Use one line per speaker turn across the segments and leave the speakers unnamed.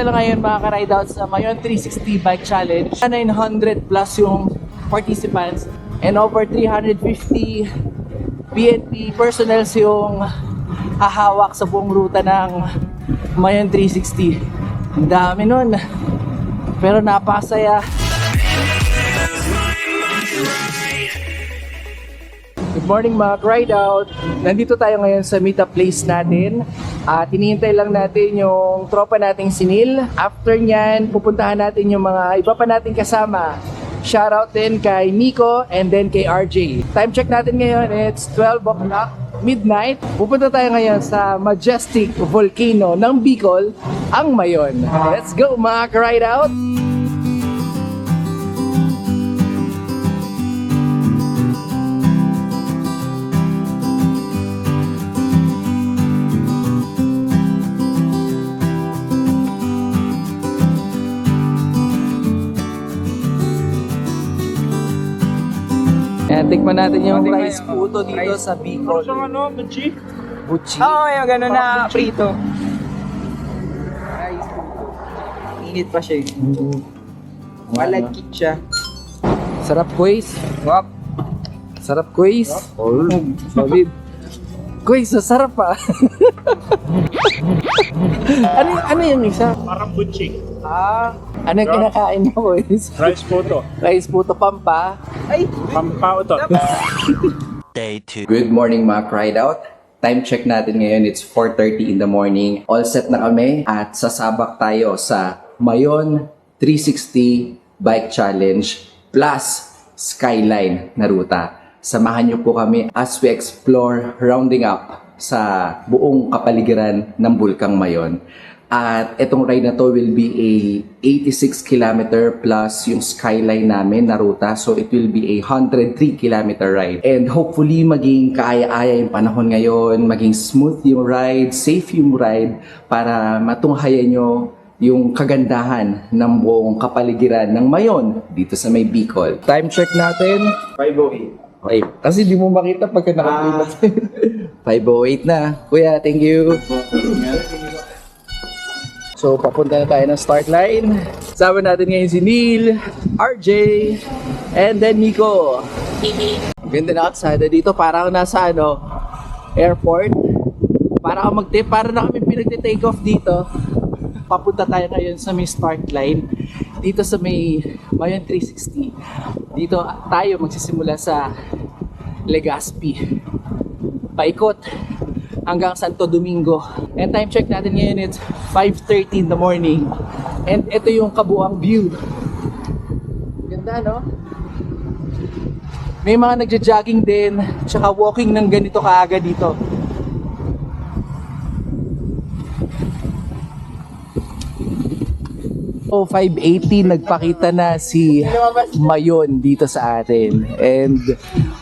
pala ngayon mga ka-rideouts sa Mayon 360 Bike Challenge. 900 plus yung participants and over 350 PNP personnel yung hahawak sa buong ruta ng Mayon 360. Ang dami nun. Pero napakasaya. Good morning mga rideout. Nandito tayo ngayon sa meetup place natin. At hinihintay lang natin yung tropa nating sinil. After nyan, pupuntahan natin yung mga iba pa nating kasama. Shoutout din kay Nico and then kay RJ. Time check natin ngayon, it's 12 o'clock, midnight. Pupunta tayo ngayon sa majestic volcano ng Bicol, ang Mayon. Let's go mga rideout! Tikman natin yung rice puto dito sa Bicol.
Ano, Buchi?
Buchi.
Oo, yung gano'n na prito. Rice puto. Init pa siya eh. Malagkit siya.
Sarap quiz.
Wap.
Sarap quiz. Oh, solid. Quiz, sarap pa. ano yung isa?
Parang Buchi.
Ano yung kinakain mo, boys?
Rice puto.
Rice puto pampa.
Ay!
Pampautot.
Day 2.
Good morning mga rideout. Time check natin ngayon, it's 4:30 in the morning. All set na kami at sasabak tayo sa Mayon 360 Bike Challenge plus Skyline na ruta. Samahan niyo po kami as we explore rounding up sa buong kapaligiran ng Bulkang Mayon. At itong ride na to will be a 86 km plus yung Skyline namin na ruta. So it will be a 103 km ride. And hopefully maging kaaya-aya yung panahon ngayon, maging smooth yung ride, safe yung ride para matunghayan nyo yung kagandahan ng buong kapaligiran ng Mayon dito sa may Bicol. Time check natin.
508.
Okay. Kasi di mo makita pagka nakapila. 5:08 na. Kuya, thank you. So, papunta na tayo ng start line. Sama natin ngayon si Neil, RJ, and then Nico. Ganda na outside dito, parang nasa airport. Para kang mag-tip, para na kami pinag-take off dito. Papunta tayo ngayon sa may start line. Dito sa may Mayon 360. Dito tayo magsisimula sa Legazpi. Paikot hanggang Santo Domingo. And time check natin ngayon, it's 5:30 in the morning. And ito yung kabuang view. Ganda, no? May mga nagja-jogging din, tsaka walking ng ganito kaaga dito. So 5:80 nagpakita na si Mayon dito sa atin. And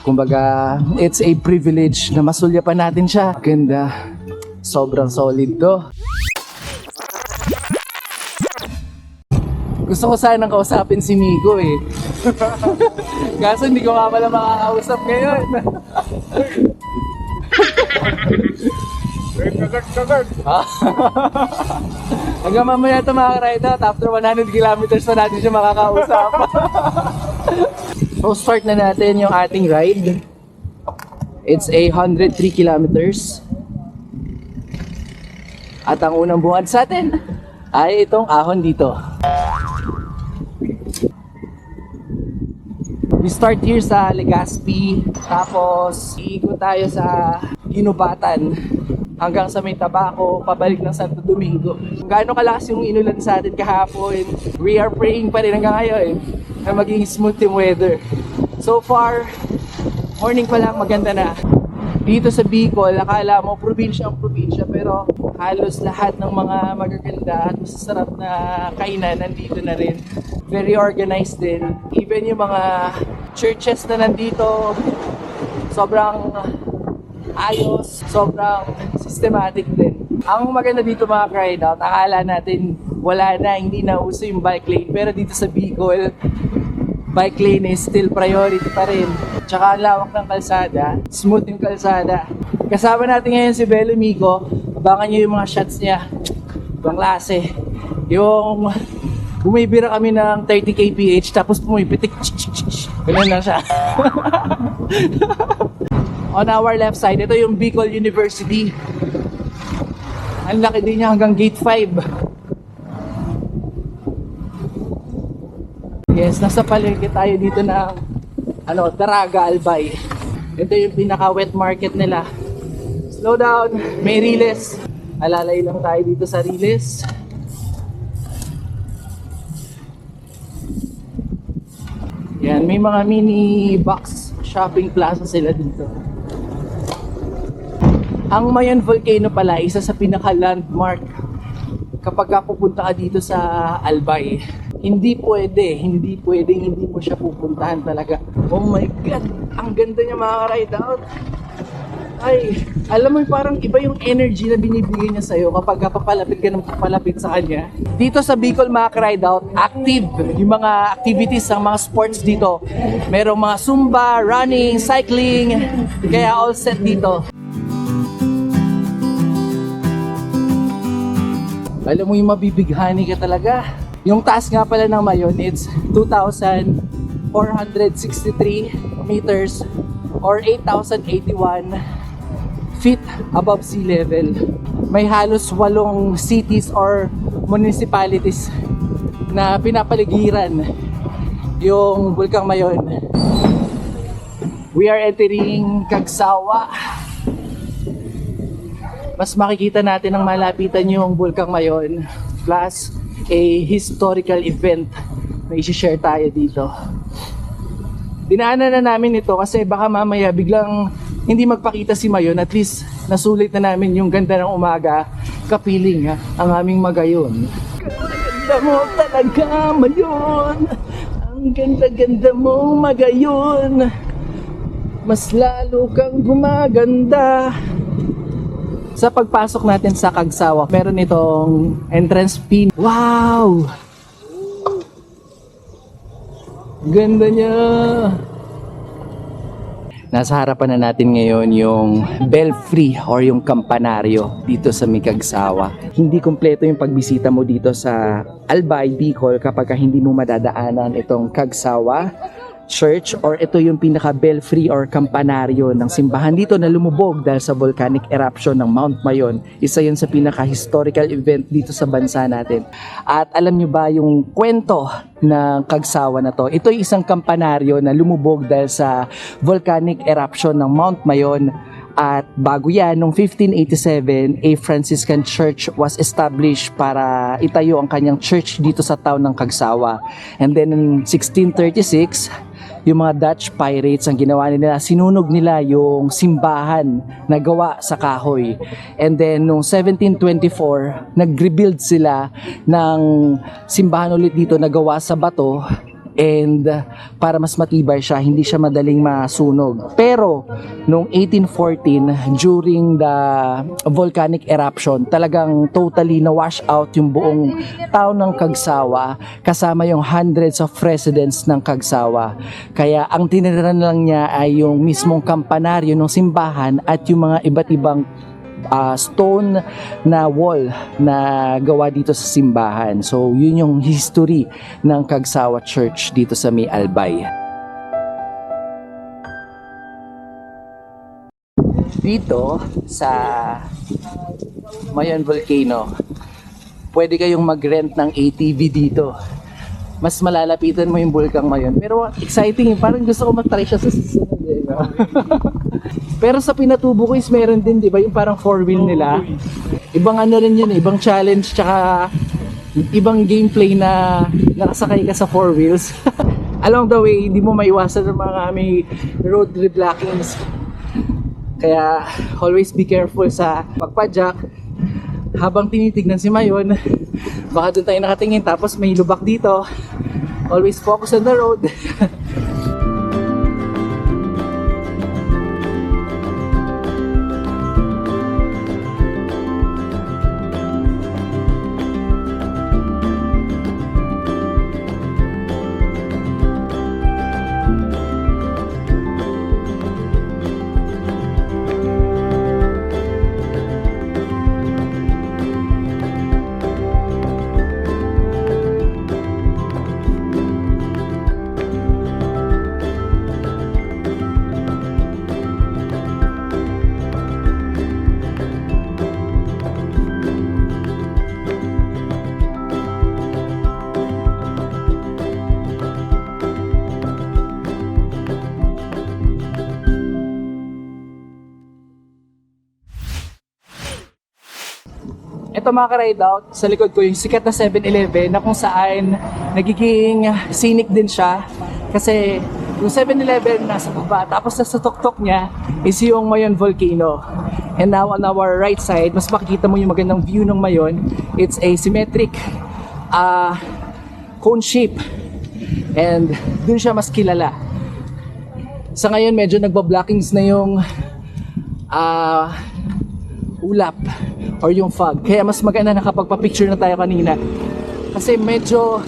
kumbaga, it's a privilege na masulyapan natin siya. Ganda. Sobrang solid to. Gusto ko sanang kausapin si Migo eh. Kaso hindi ko nga pala makakausap ngayon. Hanggang mamaya ito mga ka-rideout, after 100 kilometers na natin siya makakausap. So start na natin yung ating ride. It's 103 kilometers. At ang unang bungad sa atin ay itong ahon dito. We start here sa Legazpi, tapos iikot tayo sa Ginubatan hanggang sa may Tabaco, pabalik ng Santo Domingo. Kung gaano kalakas yung inulan sa atin kahapon, we are praying pa rin hanggang ngayon na maging smooth yung weather. So far, morning pa lang maganda na. Dito sa Bicol, akala mo probinsya ang probinsya, pero halos lahat ng mga magaganda at masasarap na kainan nandito na rin. Very organized din. Even yung mga churches na nandito, sobrang ayos, sobrang systematic din. Ang maganda dito mga rideout, akala natin wala na, hindi na uso yung bike lane, pero dito sa Bicol, bike lane is still priority pa rin. Tsaka ang lawak ng kalsada, smooth yung kalsada. Kasama natin ngayon si Belo Mico. Abangan nyo yung mga shots niya. Ibang klase. Yung bumibira kami ng 30 kph tapos pumipitik. Ganun na siya. On our left side, ito yung Bicol University. Ang laki din niya hanggang gate 5. Yes, nasa palengke tayo dito ng Daraga, Albay. Ito yung pinaka wet market nila. Slow down, may Riles. Alalay lang tayo dito sa Riles. Yan, may mga mini box shopping plaza sila dito. Ang Mayon Volcano pala, isa sa pinaka-landmark kapag pupunta ka dito sa Albay. Hindi pwedeng hindi mo siya pupuntahan talaga. Oh my God, ang ganda niya mga ka-ride out. Ay, alam mo parang iba yung energy na binibigay niya sa'yo kapag papalapit ka ng papalapit sa kanya. Dito sa Bicol mga ka-ride out, active yung mga activities ng mga sports dito. Merong mga Zumba, running, cycling, kaya all set dito. Alam mo yung mabibighani ka talaga. Yung taas nga pala ng Mayon, it's 2,463 meters or 8,081 feet above sea level. May halos 8 cities or municipalities na pinapaligiran yung Bulkang Mayon. We are entering Cagsawa. Mas makikita natin ang malapitan yung Bulkang Mayon plus a historical event na i-share tayo dito. Dinaanan na namin ito kasi baka mamaya biglang hindi magpakita si Mayon, at least nasulit na namin yung ganda ng umaga, kapiling ang aming Magayon. Ganda mo talaga Mayon, ang ganda-ganda mo Magayon, mas lalo kang gumaganda. Sa pagpasok natin sa Cagsawa, meron itong entrance fee. Wow! Ganda niya! Nasa harapan na natin ngayon yung belfry or yung kampanaryo dito sa Cagsawa. Hindi kompleto yung pagbisita mo dito sa Albay, Bicol kapag hindi mo madadaanan itong Cagsawa Church, or ito yung pinaka belfry or kampanaryo ng simbahan dito na lumubog dahil sa volcanic eruption ng Mount Mayon. Isa yun sa pinaka historical event dito sa bansa natin. At alam nyo ba yung kwento ng Cagsawa na to? Ito yung isang kampanaryo na lumubog dahil sa volcanic eruption ng Mount Mayon. At bago yan, noong 1587, a Franciscan church was established para itayo ang kanyang church dito sa town ng Cagsawa. And then in 1636, yung mga Dutch pirates, ang ginawa nila, sinunog nila yung simbahan na gawa sa kahoy. And then noong 1724, nag-rebuild sila ng simbahan ulit dito na gawa sa bato. And para mas matibay siya, hindi siya madaling masunog. Pero noong 1814, during the volcanic eruption, talagang totally na-wash out yung buong town ng Cagsawa, kasama yung hundreds of residents ng Cagsawa. Kaya ang tinirahan lang niya ay yung mismong kampanaryo ng simbahan at yung mga iba't ibang stone na wall na gawa dito sa simbahan. So yun yung history ng Cagsawa Church dito sa may Albay. Dito sa Mayon Volcano, pwede kayong mag-rent ng ATV dito. Mas malalapitan mo yung Bulkang Mayon. Pero exciting, parang gusto ko mag-try siya sa susunod. Pero sa Pinatubo ko is meron din, di ba? Yung parang 4-wheel nila. Ibang ano rin yun, ibang challenge, tsaka ibang gameplay na nakasakay ka sa 4 wheels. Along the way, hindi mo maiwasan ng mga may road reblockings. Kaya always be careful sa pagpadyak. Habang tinitignan si Mayon, baka doon tayo nakatingin tapos may lubak dito. Always focus on the road. Ito mga ka-ride out, sa likod ko yung sikat na 7-Eleven na kung saan nagiging scenic din siya. Kasi yung 7-Eleven nasa baba, tapos nasa tuktok niya is yung Mayon Volcano. And now on our right side, mas makikita mo yung magandang view ng Mayon. It's a symmetric cone shape. And dun siya mas kilala. Sa ngayon medyo nagba-blockings na yung ulap or yung fog. Kaya mas maganda nakapagpa-picture na tayo kanina. Kasi medyo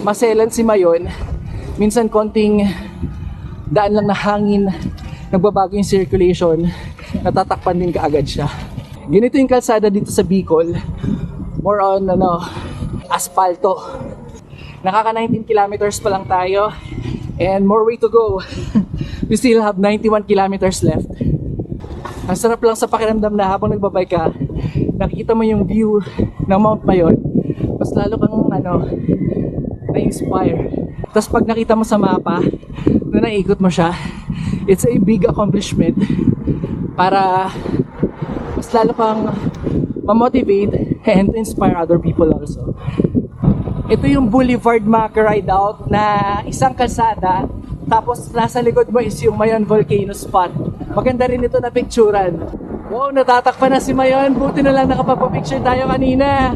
maselan si Mayon. Minsan konting daan lang na hangin, nagbabago yung circulation, natatakpan din kaagad siya. Ganito yung kalsada dito sa Bicol. More on asfalto. Nakaka 19 kilometers pa lang tayo and more way to go. We still have 91 kilometers left. Ang sarap lang sa pakiramdam na habang nagbabike ka, nakikita mo yung view ng Mount Mayon, mas lalo kang na-inspire. Tapos pag nakita mo sa mapa, na naikot mo siya, it's a big accomplishment para mas lalo kang ma-motivate and to inspire other people also. Ito yung Boulevard mga ride out na isang kalsada, tapos nasa likod mo is yung Mayon Volcano spot. Maganda rin ito na picturean. Wow, natatakpan na si Mayon. Buti na lang nakapagpa-picture tayo kanina.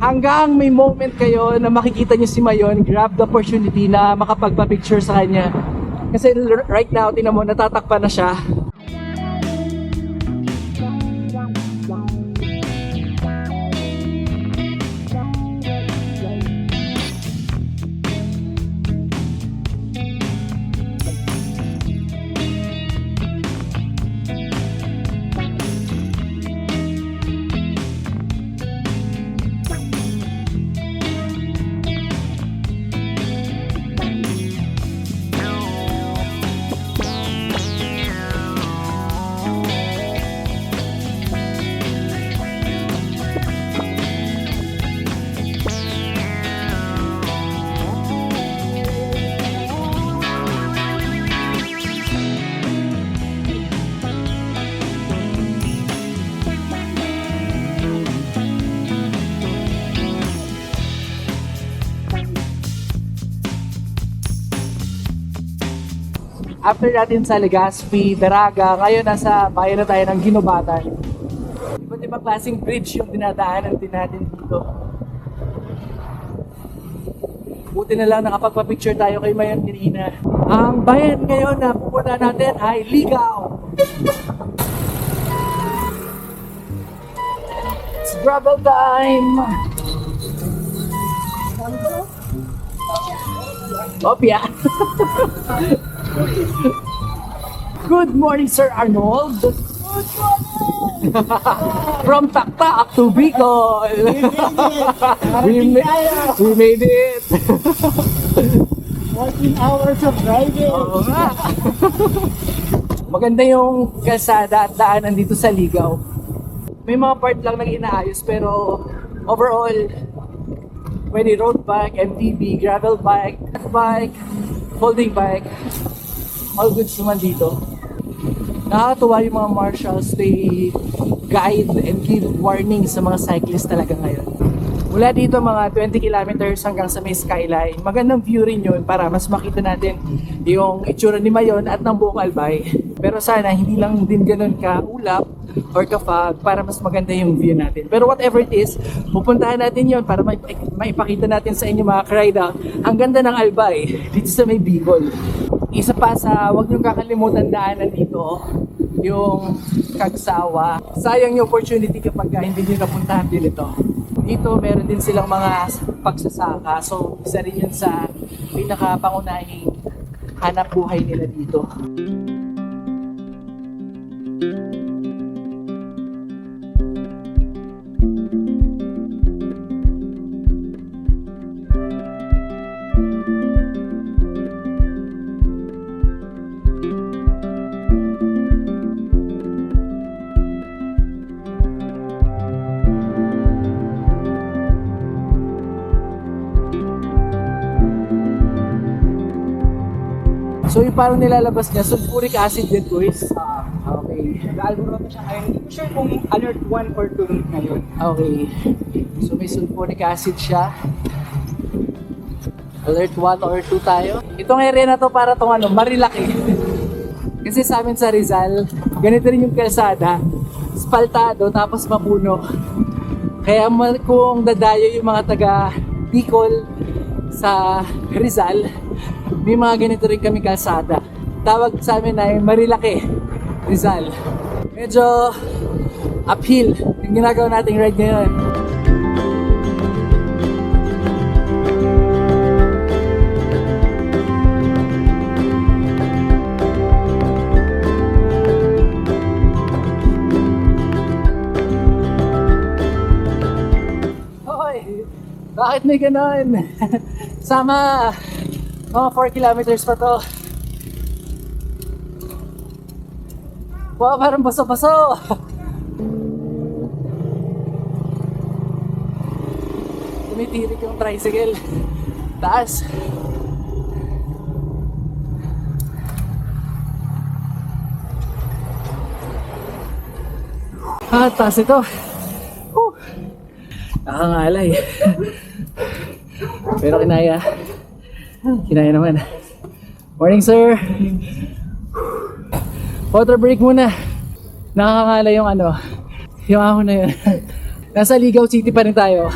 Hanggang may moment kayo na makikita niyo si Mayon, grab the opportunity na makapagpa-picture sa kanya. Kasi right now, tingnan mo, natatakpan na siya. After natin sa Legazpi, Daraga, ngayon nasa bayan na tayo ng Ginobatan. Iba't ibang klaseng bridge yung dinadaanan din natin dito. Buti na lang nakapagpa-picture tayo kay Mayon kanina. Ang bayan ngayon na pupunta natin ay Ligao. It's gravel time! Opya! Good morning, Sir Arnold. Good morning. From Taktak to Bicol. We made it.
14 hours of driving.
Oo nga. Maganda yung kalsada at daanan dito sa Ligao. May mga part lang nang inaayos pero overall, pwede road bike, MTB, gravel bike, folding bike, all goods naman dito. Nakakatuwa yung mga marshals, they guide and give warning sa mga cyclists talaga ngayon. Mula dito mga 20 kilometers hanggang sa may skyline, magandang view rin yun para mas makita natin yung itsura ni Mayon at ng buong Albay. Pero sana hindi lang din ganun ka-ulap or ka-fog para mas maganda yung view natin. Pero whatever it is, pupuntahan natin yon para maipakita natin sa inyo mga ka-ride out ang ganda ng Albay dito sa may Bicol. Isa pa sa wag niyong kakalimutan daanan dito, yung Kagsawa. Sayang yung opportunity kapag hindi nyo napuntahan din ito. Dito meron din silang mga pagsasaka. So isa rin yun sa pinakapangunahing hanap buhay nila dito.
So yung parang nilalabas niya, sulfuric acid din guys. Okay.
Nag-alboroto siya ngayon. Hindi ko sure kung alert 1 or 2 ngayon.
Okay. So may sulfuric acid siya. Alert 1 or 2 tayo. Itong area na to para tong ano, Marilaki. Kasi sa amin sa Rizal, ganito rin yung kalsada. Spaltado tapos mapuno. Kaya kung dadayo yung mga taga Bicol sa Rizal, may mga ganito rin kami kalsada. Tawag sa amin ay Marilaki, Rizal. Medyo uphill yung ginagawa nating ride ngayon. Hoy, bakit may ganon? Sama, mga 4 kilometers pa to. Wow, parang baso-baso. Tumitirik yung tricycle. Taas. Taas ito. Nakangalay. Pero kinaya. Kinaya naman. Morning, sir. Water break muna. Nakakangalay yung ano, yung ahon na yun. Nasa Ligaw City pa rin tayo.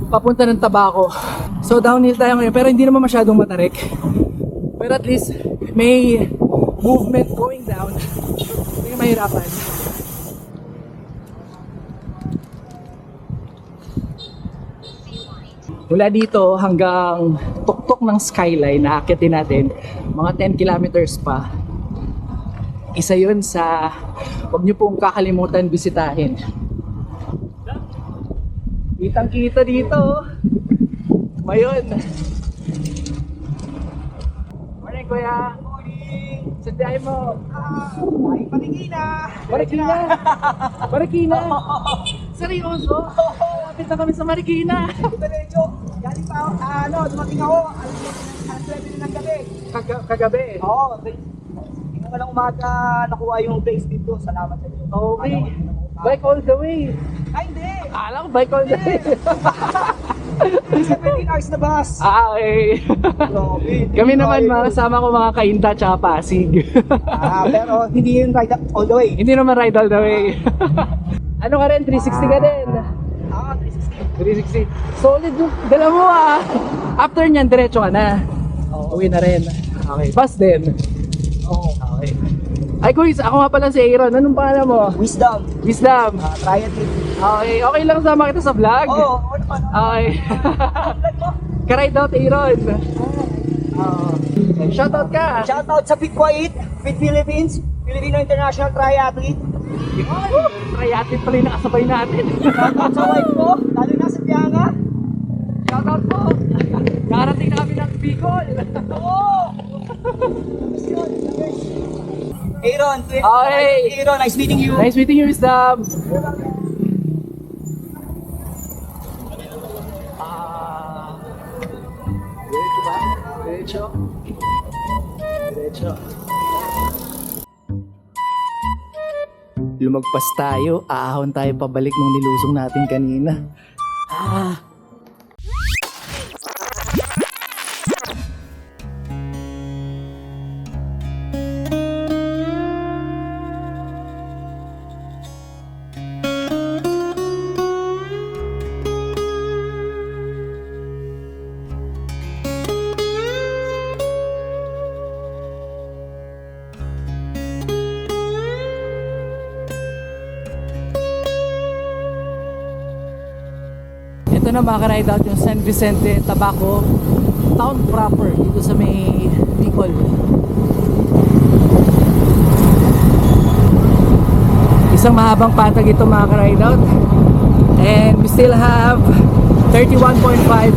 Papunta ng Tabaco. So downhill tayo ngayon, pero hindi naman masyadong matarik. Pero at least may movement going down. Hindi mahirapan. Mula dito hanggang tuktok ng skyline na aakitin natin, mga 10 kilometers pa. Isa yun sa huwag nyo pong kakalimutan bisitahin. Kitang kita dito. Mayon. Morning, kuya. Morning. Sandihay mo.
Ay, Marikina!
Marikina. Marikina. Seryoso? Lapit na kami sa Marikina.
Diretso, galing pa ako, dumating ako, alas 7 ng gabi.
Kagabi.
Oo, hindi ko lang umaga nakuha yung base dito. Salamat sa inyo.
Okay. Bike all the way.
Ay, hindi!
Akala ko bike all the way.
17 hours na bus!
Okay.
Grabe.
Kami naman mga kasama ko mga Kainta tsaka Pasig.
Pero hindi yung ride all the way.
Hindi naman ride all the way. Ano ka rin? 360 ka din. 360. Solid yung dala mo ah. After nyan, diretso ka na. Uwi na rin. Okay. Bus din.
Oo.
Okay. Ay kuys, ako nga pala si Aaron. Anong pangalan mo?
Wisdom.
Wisdom.
Triathlete.
Okay. Okay lang sama kita sa vlog?
Oo, oo naman.
Okay.
Vlog mo?
Ka-ride out Aaron. Shoutout ka.
Shoutout sa Fit Quiet, Fit Philippines, Filipino International Triathlete.
Triathlete pala yung nakasabay natin.
Shoutout sa wife ko, lalo na sa Tianga.
Shoutout po. Nakarating na kami ng Bicol.
Oo! Aaron,
Okay.
Aaron, nice meeting you.
Nice meeting you, Wisdom. Diretso ba? Diretso? Diretso. Lumagpas tayo, aahon tayo pabalik nung nilusong natin kanina. Ito na maka-ride out yung San Vicente, Tabaco town proper dito sa may Bicol. Isang mahabang patag ito maka-ride out, and we still have 31.5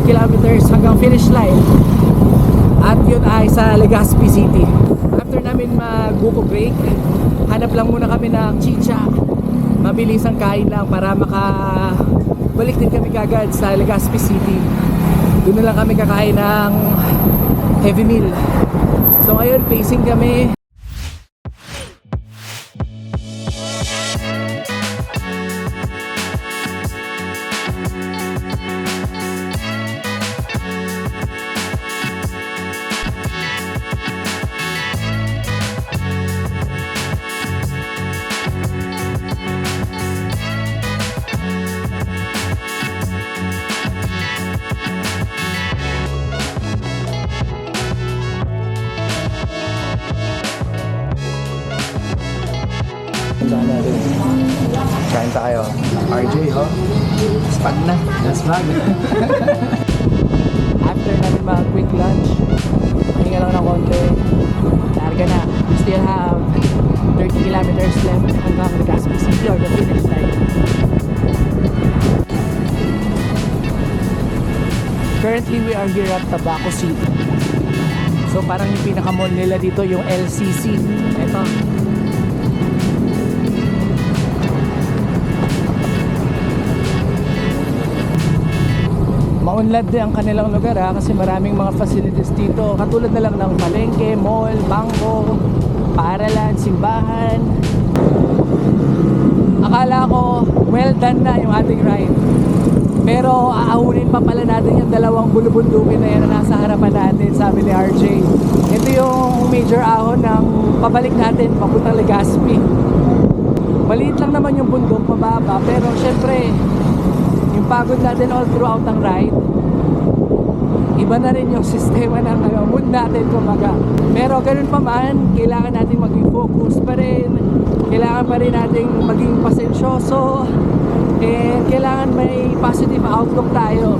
kilometers hanggang finish line, at yun ay sa Legazpi City. After namin mag-buko break, hanap lang muna kami ng chicha, mabilis ang kain lang para balik din kami kagad sa Legazpi City. Doon na lang kami kakain ng heavy meal. So ngayon, pacing kami. Kain tayo. RJ, oh. Spag na. Spag. After namin mag-quick lunch, pahinga lang ng konti. Larga na. We still have 30 kilometers left hanggang Legazpi City or the finish line. Currently, we are here at Tabaco City. So parang yung pinaka-mall nila dito yung LCC. Ito. Maunlad din ang kanilang lugar kasi maraming mga facilities dito. Katulad na lang ng palengke, mall, bangko, paaralan, simbahan. Akala ko well done na yung ating ride. Pero aahunin pa pala natin yung dalawang bulubundukin na yan na nasa harapan natin, sabi ni RJ. Ito yung major ahon ng pabalik natin papuntang Legazpi. Maliit lang naman yung bundok, mababa, pero syempre yung pagod natin all throughout ang ride, iba na rin yung sistema ng mood natin kumaga. Pero ganun pa man, kailangan natin maging focus pa rin, kailangan pa rin natin maging pasensyoso, and kailangan may positive outlook tayo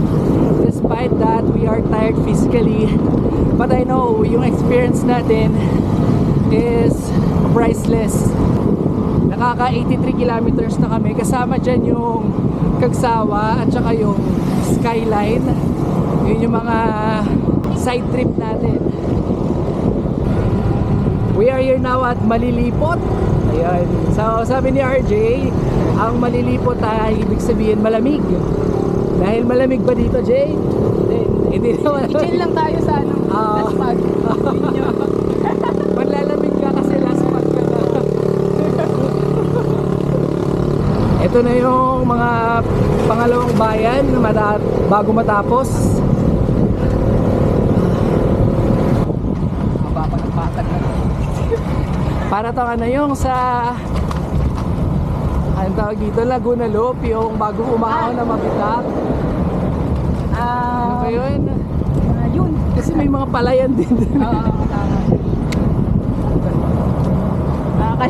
despite that we are tired physically. But I know yung experience natin is priceless. Nakaka 83 kilometers na kami, kasama dyan yung Cagsawa at saka yung Skyline. Yun yung mga side trip natin. We are here now at Malilipot. Ayan. So sabi ni RJ, ang Malilipot ay ibig sabihin malamig. Dahil malamig ba dito, Jay? Hindi naman.
Chill lang tayo sa last pag.
Manlalamig ka kasi last pag ka na. Ito na yung mga pangalawang bayan bago matapos. Para tanga na yung sa anong tawag dito, Laguna Loop, yung bago umahon na mabitak. Ano ba yun?
Yun.
Kasi may mga palayan din.
Tama.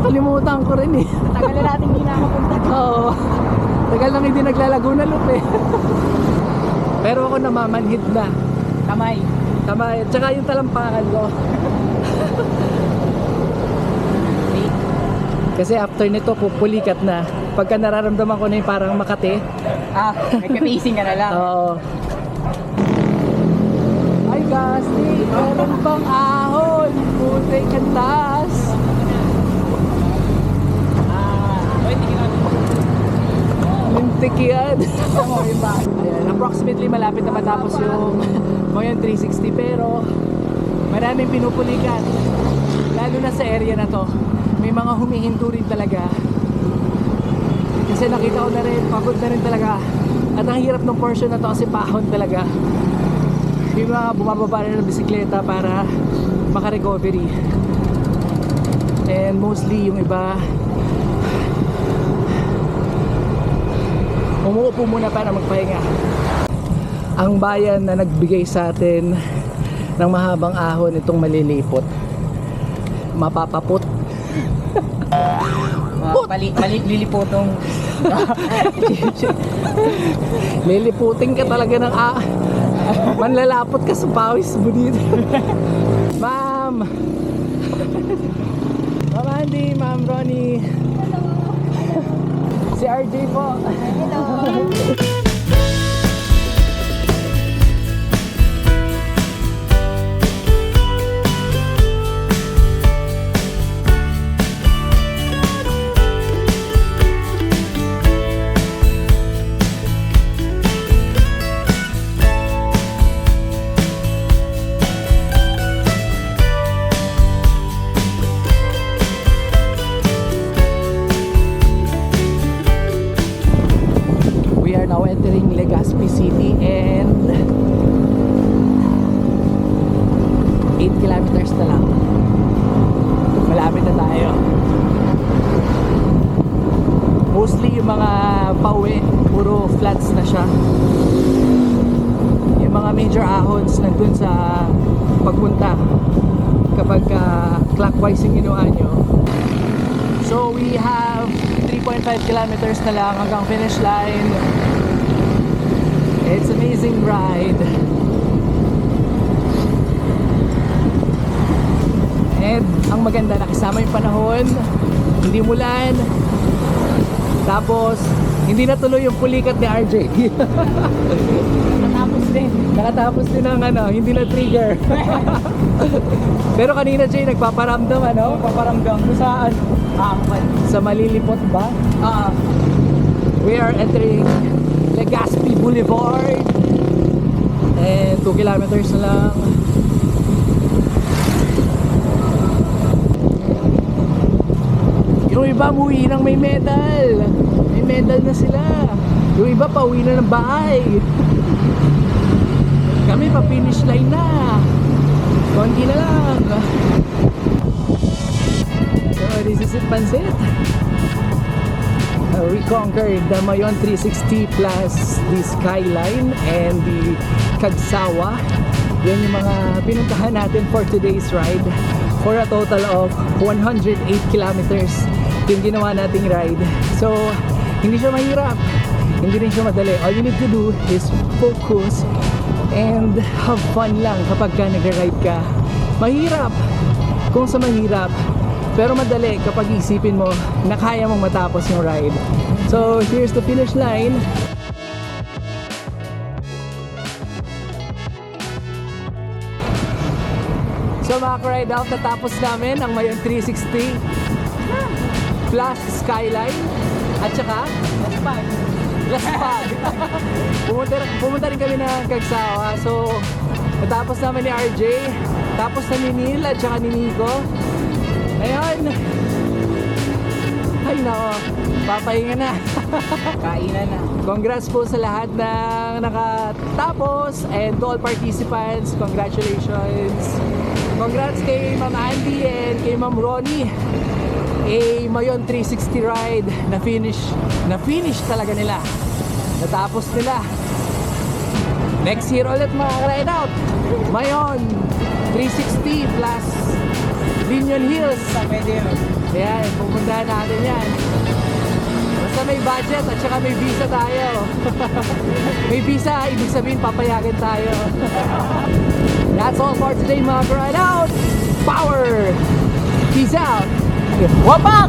Kalimutan ko rin eh.
Tagal na natin hindi nakapunta.
Oo. Tagal nang hindi naglalaguna loop eh. Pero ako namamanhid na.
Kamay.
Tama, at saka yung talampakan ko. Kasi after nito, pupulikat na. Pagka nararamdaman ko na yung parang Makati.
Nagka-pacing ka na lang.
Oo. Ay, Gasti, meron bang ahon? Puti kantas. Lintik yan. Ayan, approximately malapit na matapos yung Moyon 360, pero maraming pinupulikan. Lalo na sa area na to. May mga humihinto rin talaga. Kasi nakita ko na rin, pagod na rin talaga. At ang hirap ng portion na to kasi pahon talaga. May mga bumababa na ng bisikleta para makarecovery. And mostly yung iba umuupo muna para magpahinga. Ang bayan na nagbigay sa atin ng mahabang ahon itong Malilipot. Mapapaput.
Lilipotong.
Liliputin ka talaga ng manlalapot ka sa pawis mo dito. Ma'am! Ma'am Andy, Ma'am Ronnie. Si RJ po.
Hello.
major ahons nandun sa pagpunta kapag clockwise yung ginawa nyo. So we have 3.5 kilometers na lang hanggang finish line. It's amazing ride. And ang maganda, nakasama yung panahon, hindi mulan, tapos hindi natuloy yung pulikat ni RJ. Nakatapos din ang hindi na trigger. Pero kanina Jay, nagpaparamdam
Paparamdam ko saan?
sa malilipot ba? We are entering Legazpi Boulevard. And 2 kilometers na lang. Yung iba umuwi ng may medal. May medal na sila. Yung iba pauwi na ng bahay. Kami pa finish line na. Konti na lang. So this is it, Pansit. We conquered the Mayon 360 plus the Skyline and the Kagsawa. Yan yung mga pinuntahan natin for today's ride. For a total of 108 kilometers yung ginawa nating ride. So, hindi siya mahirap. Hindi rin siya madali. All you need to do is focus and have fun lang kapag ka nag-ride ka. Mahirap kung sa mahirap, pero madali kapag isipin mo na kaya mong matapos yung ride. So, here's the finish line. So mga ka-ride out, natapos namin ang Mayon 360 plus Skyline at saka Laspag. Pumunta rin kami ng Kagsawa. So natapos namin ni RJ, tapos na ni Neil at saka ni Nico. Ngayon, ay nako, papahinga na.
Kainan na.
Congrats po sa lahat ng nakatapos, and to all participants, congratulations. Congrats kay Ma'am Andy and kay Ma'am Ronnie. A Mayon 360 ride na finish talaga nila. Natapos nila. Next year ulit mga ride out. Mayon 360 plus Binion Hills.
Pwede yun.
Ayan, pupuntahan natin yan. Basta may budget at saka may visa tayo. May visa, ibig sabihin papayagan tayo. That's all for today mga ride out. Power! Peace out! Wapak!